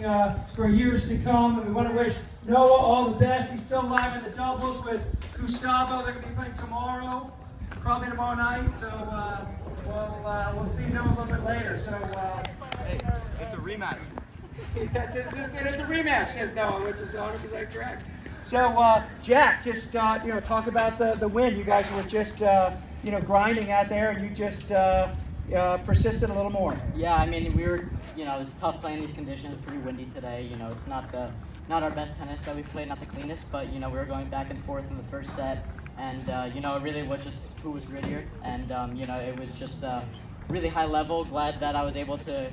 happening for years to come. And we want to wish Noah all the best. He's still live in the doubles with Gustavo. They're going to be playing tomorrow, probably tomorrow night. So we'll see Noah a little bit later. So hey, it's a rematch. it's a rematch, says Noah, which is 100% correct. So Jack, just talk about the win. You guys were just grinding out there, and you just persisted a little more. Yeah, I mean, we were, it's tough playing these conditions. It's pretty windy today. It's not our best tennis that we played, not the cleanest, but we were going back and forth in the first set, and it really was just who was grittier, and it was just really high level. Glad that I was able to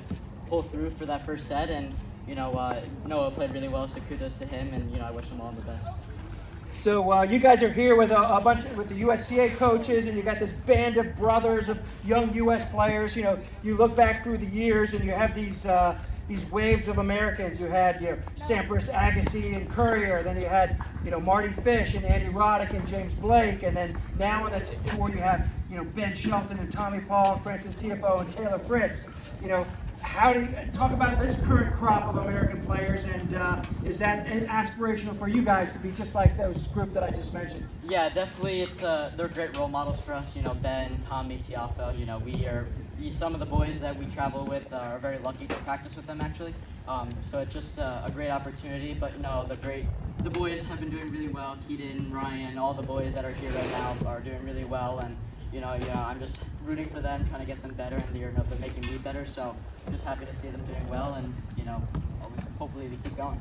pull through for that first set, and Noah played really well, so kudos to him, and I wish him all the best. So you guys are here with a bunch with the USTA coaches, and you got this band of brothers of young U.S. players. You look back through the years, and you have these waves of Americans. You had Sampras, Agassi, and Courier. Then you had Mardy Fish and Andy Roddick and James Blake, and then now on the tour you have Ben Shelton and Tommy Paul and Francis Tiafoe and Taylor Fritz. How do you talk about this current crop of American players, and is that aspirational for you guys to be just like those group that I just mentioned? Yeah, definitely. They're great role models for us. Ben, Tommy, Tiafoe. Some of the boys that we travel with are very lucky to practice with them actually. So it's just a great opportunity. But the boys have been doing really well. Keaton, Ryan, all the boys that are here right now are doing really well, and I'm just rooting for them, trying to get them better, and they're making me better. So I'm just happy to see them doing well, and hopefully we keep going.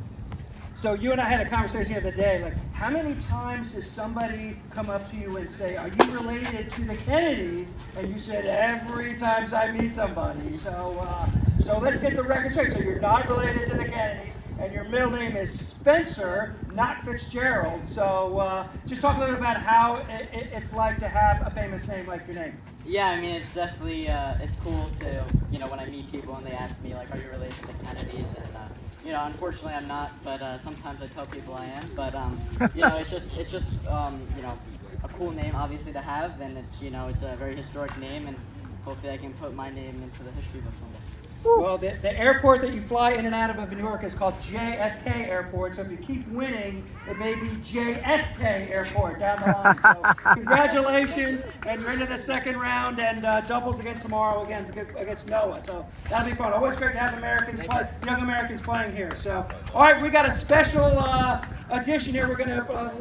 So you and I had a conversation the other day. Like, how many times does somebody come up to you and say, "Are you related to the Kennedys?" And you said, "Every time I meet somebody." So let's get the record straight. So you're not related to the Kennedys, and your middle name is Spencer, not Fitzgerald. So just talk a little bit about how it's like to have a famous name like your name. Yeah, I mean, it's definitely it's cool to when I meet people and they ask me like, "Are you related to the Kennedys?" And unfortunately I'm not, but sometimes I tell people I am. But it's just a cool name obviously to have, and it's a very historic name, and hopefully I can put my name into the history books one day. Well, the airport that you fly in and out of New York is called JFK Airport, so if you keep winning, it may be JSK Airport down the line. So congratulations, and you're into the second round, and doubles again tomorrow against Noah. So that'll be fun. Always great to have young Americans playing here. So, all right, we got a special edition here. We're going to live